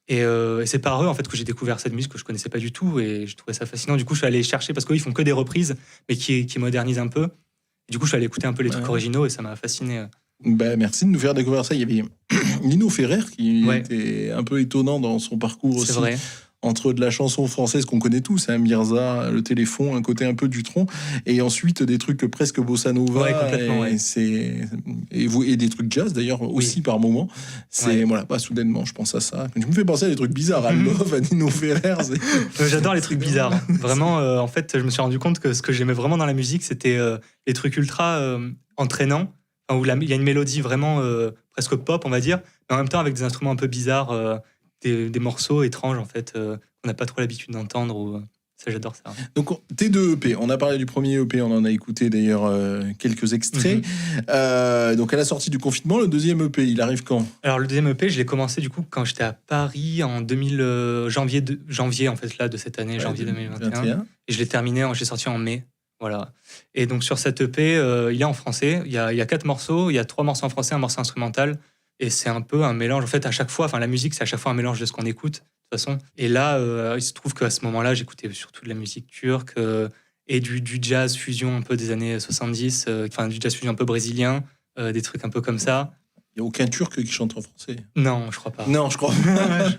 Et c'est par eux en fait que j'ai découvert cette musique que je connaissais pas du tout et je trouvais ça fascinant. Du coup, je suis allé chercher parce qu'ils font que des reprises, mais qui modernisent un peu. Et du coup, je suis allé écouter un peu les trucs originaux et ça m'a fasciné. Merci de nous faire découvrir ça. Il y avait Nino Ferrer qui était un peu étonnant dans son parcours aussi. C'est vrai. Entre de la chanson française qu'on connaît tous, Mirza, le téléphone, un côté un peu Dutronc, et ensuite des trucs presque bossa nova, et des trucs jazz d'ailleurs aussi par moment. Soudainement, je pense à ça. Je me fais penser à des trucs bizarres, à Love, à Nino Ferrer. J'adore les trucs bizarres. Vraiment, en fait, je me suis rendu compte que ce que j'aimais vraiment dans la musique, c'était les trucs ultra entraînants, où il y a une mélodie vraiment presque pop, on va dire, mais en même temps avec des instruments un peu bizarres. Des morceaux étranges en fait qu'on n'a pas trop l'habitude d'entendre ça j'adore ça. Donc tes deux EP, on a parlé du premier EP, on en a écouté d'ailleurs quelques extraits. Donc à la sortie du confinement, le deuxième EP il arrive quand? Alors le deuxième EP je l'ai commencé du coup quand j'étais à Paris en janvier en fait là de cette année, janvier 2021 et je l'ai terminé, j'ai sorti en mai. Voilà. Et donc sur cet EP il est en français, il y a 4 morceaux, il y a 3 morceaux en français, un morceau instrumental. Et c'est un peu un mélange, en fait, à chaque fois, la musique, c'est à chaque fois un mélange de ce qu'on écoute, de toute façon. Et là, il se trouve qu'à ce moment-là, j'écoutais surtout de la musique turque et du jazz fusion un peu des années 70, du jazz fusion un peu brésilien, des trucs un peu comme ça. Il n'y a aucun turc qui chante en français? Non, je crois pas. Non, je crois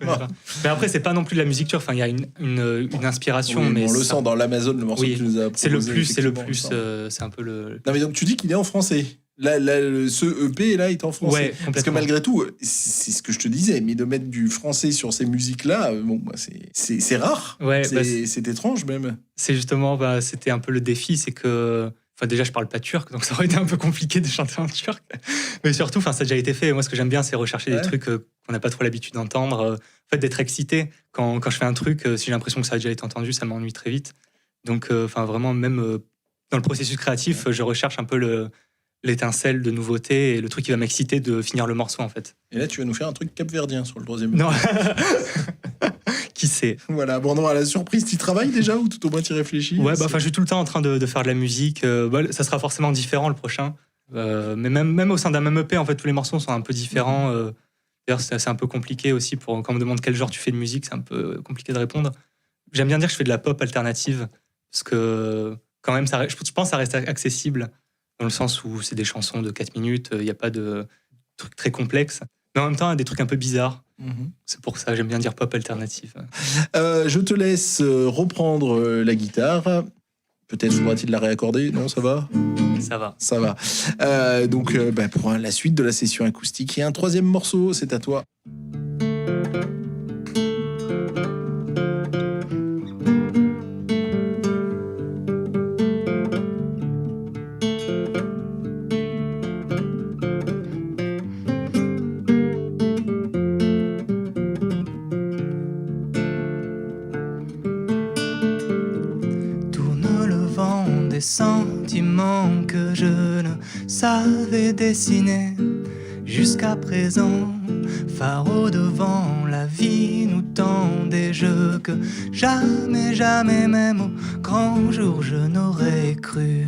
pas. Mais après, c'est pas non plus de la musique turque, il y a une inspiration. Oui, mais on le sent dans l'Amazon, le morceau que tu nous as proposé. C'est le plus, c'est un peu le... Non, mais donc tu dis qu'il est en français? Là, ce EP là est en français. Ouais, parce que malgré tout, c'est ce que je te disais, mais de mettre du français sur ces musiques-là, c'est rare. Ouais, c'est étrange même. C'est justement, c'était un peu le défi, c'est que, déjà je parle pas turc, donc ça aurait été un peu compliqué de chanter en turc. Mais surtout, ça a déjà été fait. Moi, ce que j'aime bien, c'est rechercher des trucs qu'on n'a pas trop l'habitude d'entendre. En fait, d'être excité quand je fais un truc. Si j'ai l'impression que ça a déjà été entendu, ça m'ennuie très vite. Donc, vraiment, même dans le processus créatif, je recherche un peu l'étincelle de nouveauté et le truc qui va m'exciter de finir le morceau en fait. Et là tu vas nous faire un truc capverdien sur le troisième. Non. Qui sait. Voilà, bon, non, à la surprise, tu travailles déjà ou tout au moins tu réfléchis? Ouais, je suis tout le temps en train de faire de la musique. Ça sera forcément différent le prochain. Mais même au sein d'un même EP, en fait, tous les morceaux sont un peu différents. D'ailleurs, c'est un peu compliqué aussi quand on me demande quel genre tu fais de musique, c'est un peu compliqué de répondre. J'aime bien dire que je fais de la pop alternative parce que quand même, je pense que ça reste accessible. Dans le sens où c'est des chansons de 4 minutes, il n'y a pas de trucs très complexes. Mais en même temps, il y a des trucs un peu bizarres. C'est pour ça, j'aime bien dire pop alternative. Je te laisse reprendre la guitare. Peut-être faudra-t-il la réaccorder? Non, ça va? Ça va. Donc, pour la suite de la session acoustique, il y a un troisième morceau, c'est à toi. Des sentiments que je ne savais dessiner jusqu'à présent. Phare au devant, la vie nous tend des jeux que jamais, même au grand jour, je n'aurais cru.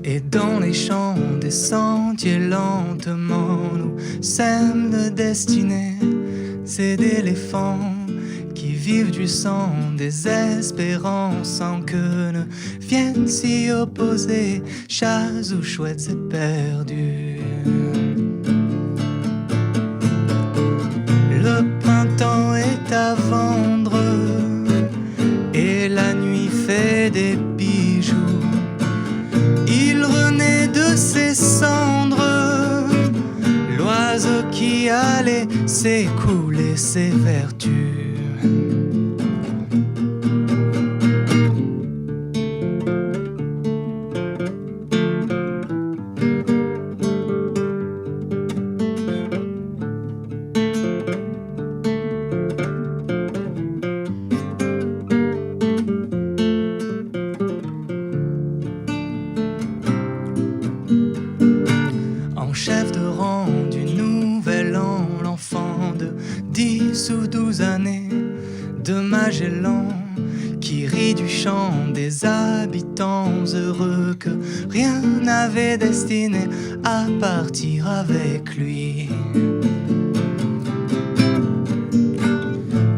Et dans les champs des sentiers, lentement, nous sèment de destinée, c'est d'éléphants qui vivent du sang des espérances sans que ne viennent s'y opposer chats ou chouettes et perdus. Le printemps est à vendre et la nuit fait des bijoux. Il renaît de ses cendres, l'oiseau qui qui a laissé couler ses vertus. En chef de rang du nouvel an, l'enfant de 10 ou 12 années de Magellan qui rit du chant des habitants heureux que rien n'avait destiné à partir avec lui.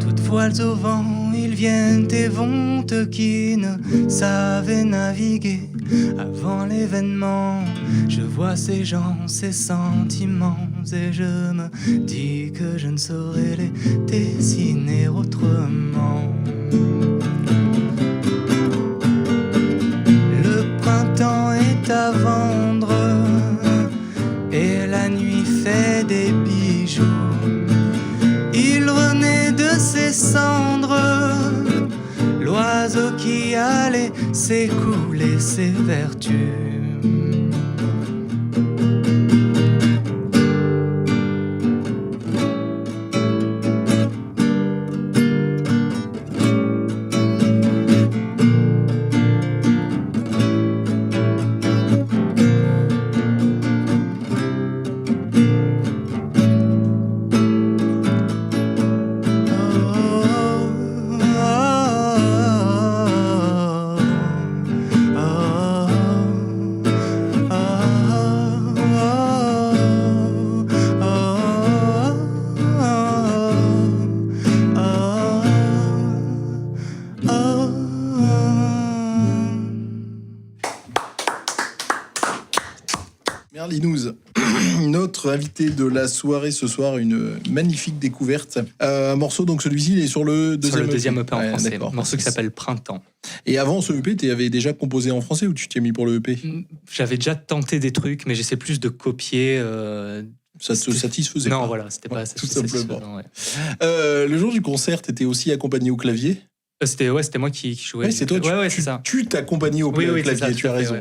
Toutes voiles au vent, ils viennent et vont, eux qui ne savaient naviguer avant l'événement. Je vois ces gens, ces sentiments, et je me dis que je ne saurais les dessiner autrement. Le printemps est à vendre et la nuit fait des bijoux. Il renaît de ses cendres, l'oiseau qui a laissé couler ses vertus. Merlinouz, notre invité de la soirée ce soir, une magnifique découverte. Un morceau, donc celui-ci, il est sur le deuxième EP en français, un morceau qui s'appelle Printemps. Et avant ce EP, tu avais déjà composé en français ou tu t'es mis pour le EP ? J'avais déjà tenté des trucs, mais j'essaie plus de copier. Ça te satisfaisait pas ? Non, voilà, c'était pas tout simplement. Ouais. Le jour du concert, tu étais aussi accompagné au clavier ? C'était moi qui jouais. Ouais, c'est toi, c'est ça. Tu t'accompagnes au clavier, ça, tu as raison.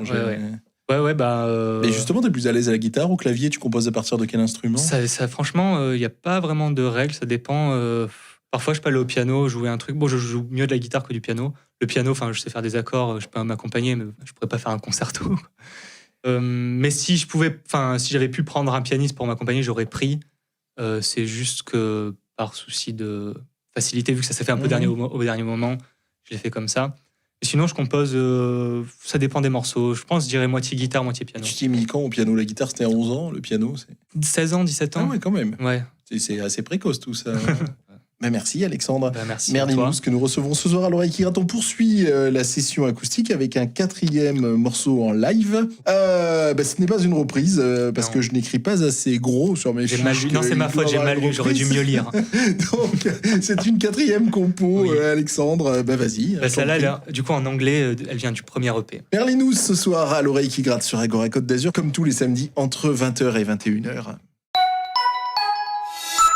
Et justement, t'es plus à l'aise à la guitare, au clavier, tu composes à partir de quel instrument ? Ça, franchement, il n'y a pas vraiment de règles, ça dépend. Parfois, je peux aller au piano, jouer un truc. Bon, je joue mieux de la guitare que du piano. Le piano, je sais faire des accords, je peux m'accompagner, mais je pourrais pas faire un concerto. Mais si j'avais pu prendre un pianiste pour m'accompagner, j'aurais pris. C'est juste que par souci de facilité, vu que ça s'est fait un peu au dernier moment, je l'ai fait comme ça. Et sinon, je compose, ça dépend des morceaux. Je pense, je dirais moitié guitare, moitié piano. Tu t'es mis quand au piano ? La guitare, c'était à 11 ans, le piano, c'est... 16 ans, 17 ans. Ah ouais, quand même. Ouais. C'est assez précoce tout ça. Merci Alexandre. Merci Merlinouz que nous recevons ce soir à l'oreille qui gratte. On poursuit la session acoustique avec un 4e morceau en live. Ce n'est pas une reprise parce que je n'écris pas assez gros sur mes fiches. Non, c'est ma faute, j'ai mal lu, j'aurais dû mieux lire. Donc c'est une 4e compo, oui. Alexandre. Vas-y. Celle-là, du coup en anglais, elle vient du premier EP. Merlinouz ce soir à l'oreille qui gratte sur Agora Côte d'Azur, comme tous les samedis entre 20h et 21h.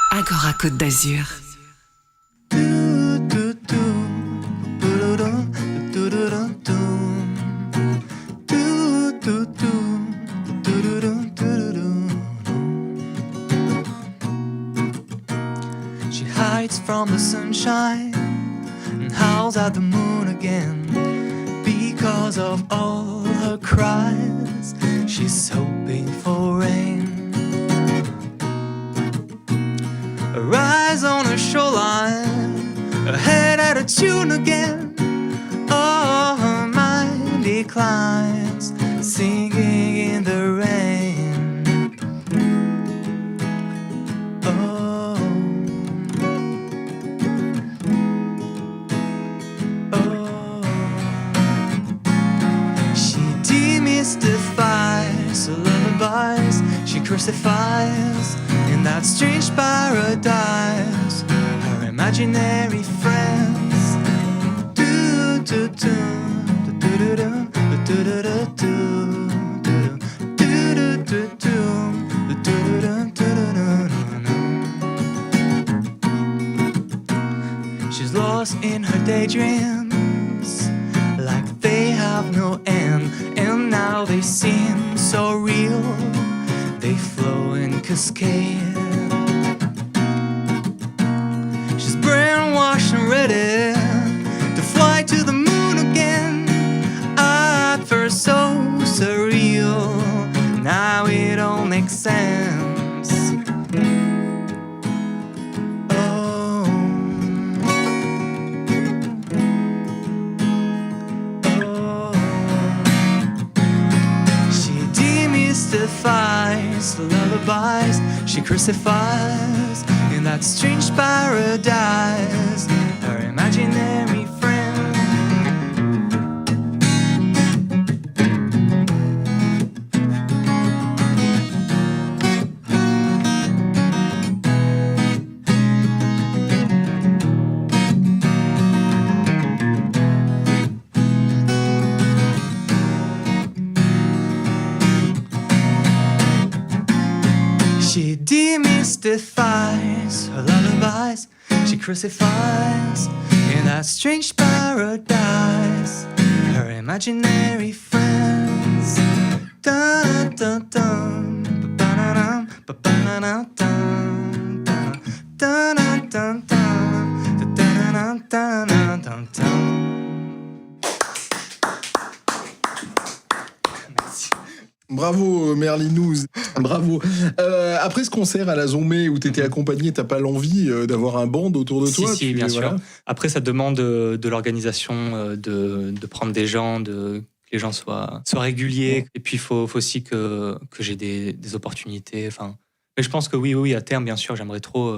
Agora Côte d'Azur. She hides from the sunshine and howls at the moon again. Because of all her cries, she's hoping for rain. Her eyes on her shoreline, her head out of tune again. Oh, her mind declines, singing in the rain. Oh, oh. She demystifies her lullabies, she crucifies in that strange paradise her imaginary friends. Do do do do do do do do do do do do do do do do do do do. stars in her daydreams, like they have no end, and now they seem so real. They flow in cascade. She's brainwashed and ready to fly to the moon again. At first so surreal, now it all makes sense. Oh, oh. She demystifies the lullabies she crucifies in that strange paradise, her imaginary friend. She demystifies her lullabies, she crucifies in that strange paradise, her imaginary friends. Dun, dun, dun, ba-ba-da-dum, ba-ba-da-dum, dun, dun, dun, dun, dun, dun, dun, dun, dun. Merci. Bravo Merlinouz, bravo. Après ce concert à la Zombie où t'étais accompagné, t'as pas l'envie d'avoir un band autour de toi? Si, bien sûr. Après, ça demande de l'organisation, de prendre des gens, que les gens soient réguliers. Et puis, il faut aussi que j'ai des opportunités. Enfin, mais je pense que oui, à terme, bien sûr, j'aimerais trop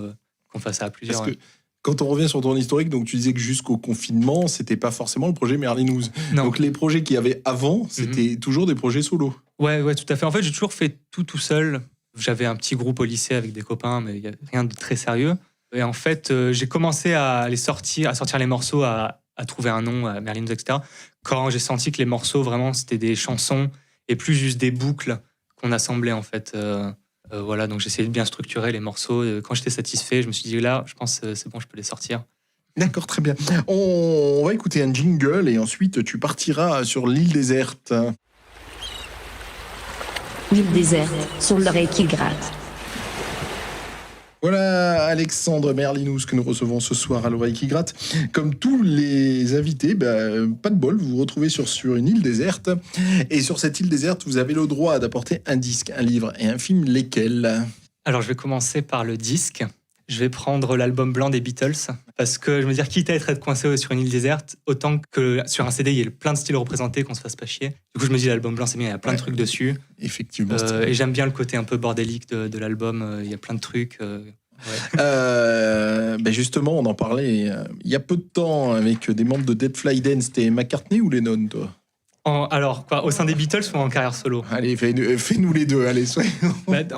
qu'on fasse ça à plusieurs. Parce que quand on revient sur ton historique, donc tu disais que jusqu'au confinement, c'était pas forcément le projet Merlinouz. Non. Donc les projets qu'il y avait avant, c'était toujours des projets solo. Ouais, tout à fait. En fait, j'ai toujours fait tout seul. J'avais un petit groupe au lycée avec des copains, mais il n'y a rien de très sérieux. Et en fait, j'ai commencé à sortir les morceaux, à trouver un nom, à Merlinouz, etc. Quand j'ai senti que les morceaux, vraiment, c'était des chansons et plus juste des boucles qu'on assemblait, en fait. Voilà, donc j'essayais de bien structurer les morceaux. Quand j'étais satisfait, je me suis dit, là, je pense que c'est bon, je peux les sortir. D'accord, très bien. On va écouter un jingle et ensuite tu partiras sur l'île déserte. L'île déserte, sur l'oreille qui gratte. Voilà Alexandre Merlinouz que nous recevons ce soir à l'oreille qui gratte. Comme tous les invités, pas de bol, vous vous retrouvez sur une île déserte. Et sur cette île déserte, vous avez le droit d'apporter un disque, un livre et un film. Lesquels? Alors, je vais commencer par le disque. Je vais prendre l'album blanc des Beatles parce que je me dis, quitte à être coincé sur une île déserte, autant que sur un CD, il y ait plein de styles représentés, qu'on se fasse pas chier. Du coup, je me dis, l'album blanc, c'est bien, il y a plein de trucs dessus. Effectivement. Et j'aime bien le côté un peu bordélique de l'album. Il y a plein de trucs. Justement, on en parlait il y a peu de temps avec des membres de Dead Fly Dance. C'était McCartney ou Lennon, toi? Alors, quoi, au sein des Beatles ou en carrière solo? Allez, fais-nous les deux, allez, soyons.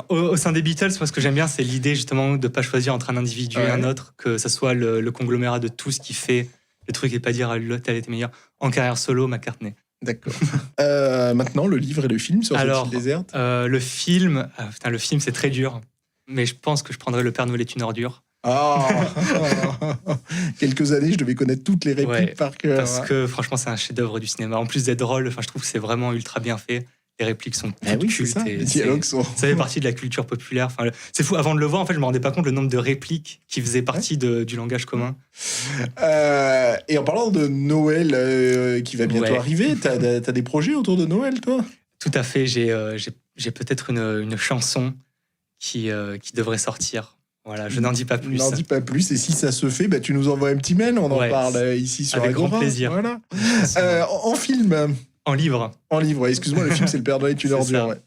Au sein des Beatles, moi, ce que j'aime bien, c'est l'idée justement de ne pas choisir entre un individu et un autre, que ça soit le conglomérat de tout ce qui fait le truc et pas dire l'autre, elle était meilleure. En carrière solo, McCartney. D'accord. Maintenant, le livre et le film sur cette île déserte. Le film, c'est très dur, mais je pense que je prendrais Le Père Noël est une ordure. Quelques années, je devais connaître toutes les répliques par cœur. Parce que franchement, c'est un chef-d'œuvre du cinéma. En plus d'être drôle, je trouve que c'est vraiment ultra bien fait. Les répliques sont cultes. Les dialogues sont... Ça fait partie de la culture populaire. C'est fou. Avant de le voir, en fait, je me rendais pas compte le nombre de répliques qui faisaient partie du langage commun. Et en parlant de Noël qui va bientôt arriver, t'as des projets autour de Noël, toi? Tout à fait. J'ai peut-être une chanson qui devrait sortir. Voilà, je n'en dis pas plus. N'en dis pas plus. Et si ça se fait, tu nous envoies un petit mail. On en parle ici sur avec Agora. Grand plaisir. Voilà. En film. En livre. En livre, excuse-moi, le film, c'est Le Père Noël est une ordure. Ouais.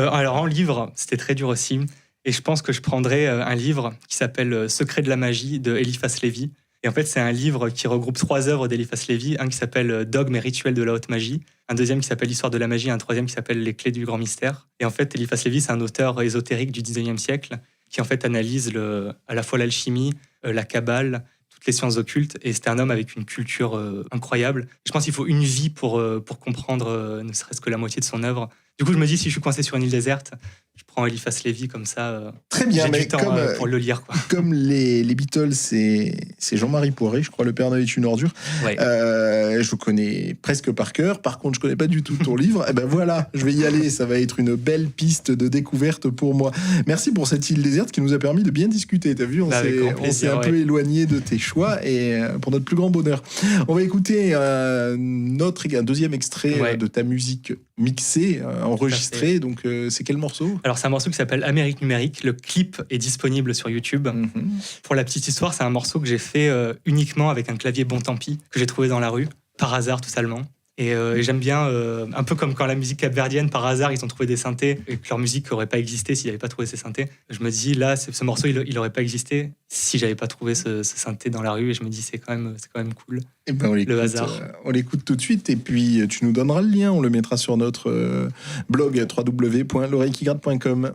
Alors, en livre, c'était très dur aussi. Et je pense que je prendrais un livre qui s'appelle Secret de la magie de Eliphas Lévy. Et en fait, c'est un livre qui regroupe 3 œuvres d'Eliphas Lévy. Un qui s'appelle Dogmes et rituels de la haute magie. Un deuxième qui s'appelle Histoire de la magie. Un troisième qui s'appelle Les clés du grand mystère. Et en fait, Eliphas Lévy, c'est un auteur ésotérique du 19e siècle qui en fait analyse à la fois l'alchimie, la kabbale, toutes les sciences occultes. Et c'était un homme avec une culture incroyable. Je pense qu'il faut une vie pour comprendre ne serait-ce que la moitié de son œuvre. Du coup, je me dis, si je suis coincé sur une île déserte, je prends Eliphas Lévy comme ça. Très bien, j'ai mais du temps pour le lire. Quoi. Comme les Beatles, c'est Jean-Marie Poiré, je crois, Le Père Noël est une ordure. Ouais. Je le connais presque par cœur. Par contre, je connais pas du tout ton livre. Et ben voilà, je vais y aller. Ça va être une belle piste de découverte pour moi. Merci pour cette île déserte qui nous a permis de bien discuter. T'as vu, on s'est un peu éloigné de tes choix et pour notre plus grand bonheur. On va écouter un deuxième extrait de ta musique mixée, enregistrée. Donc, c'est quel morceau ? Alors, c'est un morceau qui s'appelle Amérique numérique. Le clip est disponible sur YouTube. Pour la petite histoire, c'est un morceau que j'ai fait uniquement avec un clavier Bontempi que j'ai trouvé dans la rue, par hasard totalement. Et j'aime bien, un peu comme quand la musique capverdienne, par hasard, ils ont trouvé des synthés et que leur musique n'aurait pas existé s'ils n'avaient pas trouvé ces synthés. Je me dis, là, ce morceau, il n'aurait pas existé si j'avais pas trouvé ce synthé dans la rue. Et je me dis, c'est quand même cool. Et ben le hasard. On l'écoute tout de suite et puis tu nous donneras le lien. On le mettra sur notre blog www.l'oreillequigratte.com.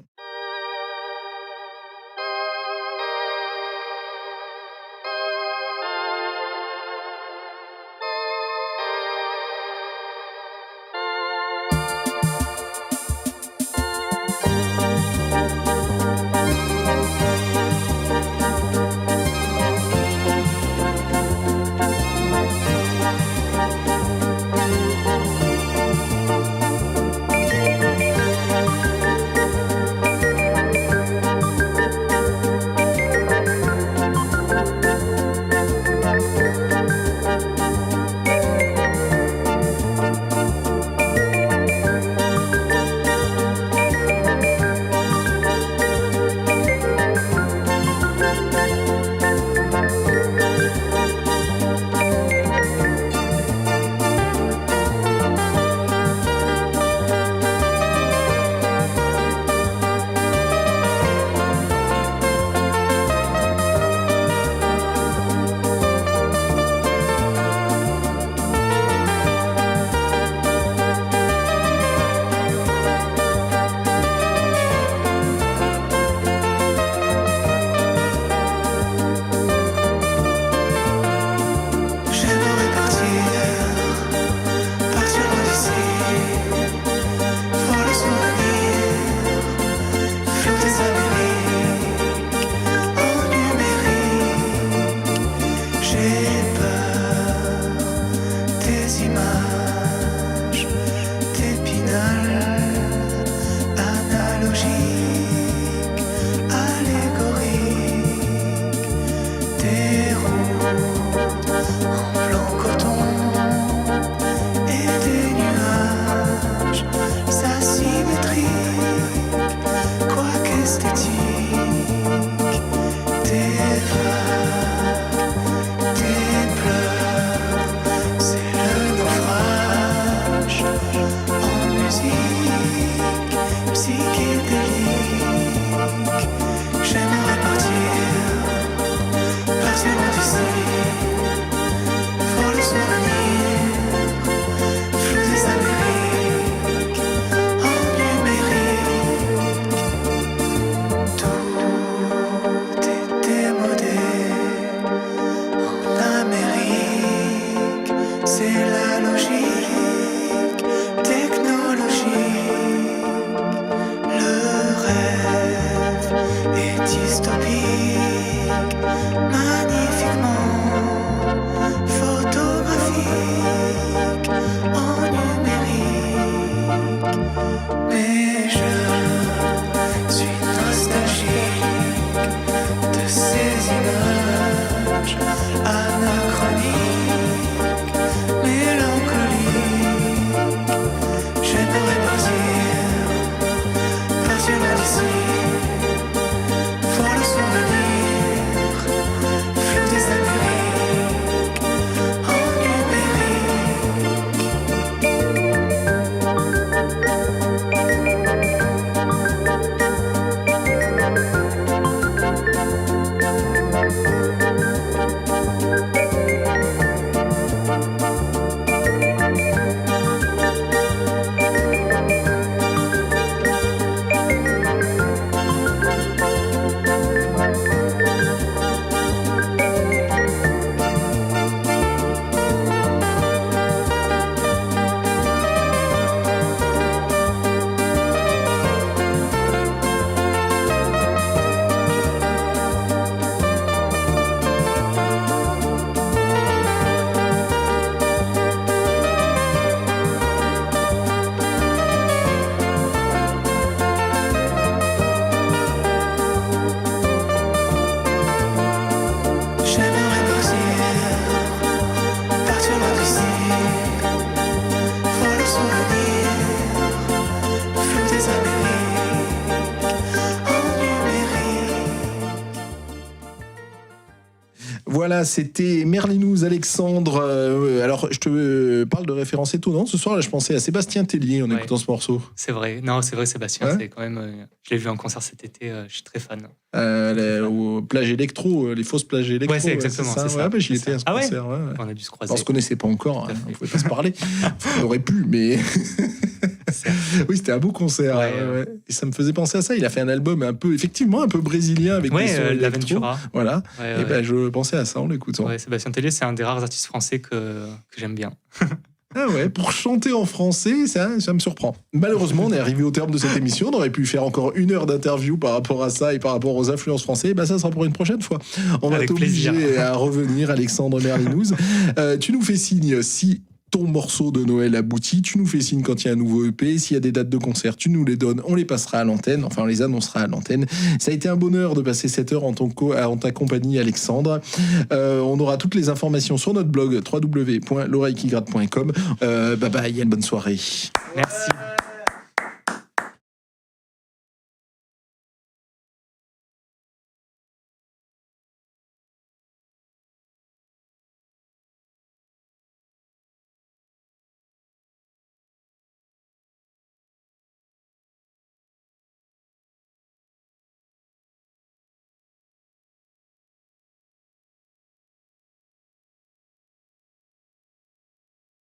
Voilà, c'était Merlinous, Alexandre. Alors, je te parle de références étonnantes. Ce soir, là, je pensais à Sébastien Tellier en écoutant ce morceau. C'est vrai. Non, c'est vrai, Sébastien, c'est quand même... je l'ai vu en concert cet été, je suis très fan. Aux plages électro, les fausses plages électro. Ouais, c'est exactement ça. Ouais, j'y étais à ce concert. Ouais. On a dû se croiser. On se connaissait pas encore, on ne pouvait pas se parler. On aurait pu, mais... Oui, c'était un beau concert. Ouais. Et ça me faisait penser à ça. Il a fait un album effectivement un peu brésilien avec des sons l'Aventura. Voilà. Et ben je pensais à ça en l'écoutant. Ouais, Sébastien Tellier, c'est un des rares artistes français que j'aime bien. Ah ouais, pour chanter en français, ça me surprend. Malheureusement, on est arrivé au terme de cette émission. On aurait pu faire encore 1 heure d'interview par rapport à ça et par rapport aux influences françaises. Ça sera pour une prochaine fois. On va t'obliger à revenir, Alexandre Merlinous. Tu nous fais signe si ton morceau de Noël aboutit, tu nous fais signe quand il y a un nouveau EP, s'il y a des dates de concert, tu nous les donnes, on les passera à l'antenne, enfin on les annoncera à l'antenne. Ça a été un bonheur de passer cette heure en ta compagnie, Alexandre. On aura toutes les informations sur notre blog www.l'oreillequigratte.com. Bye bye, bonne soirée. Merci.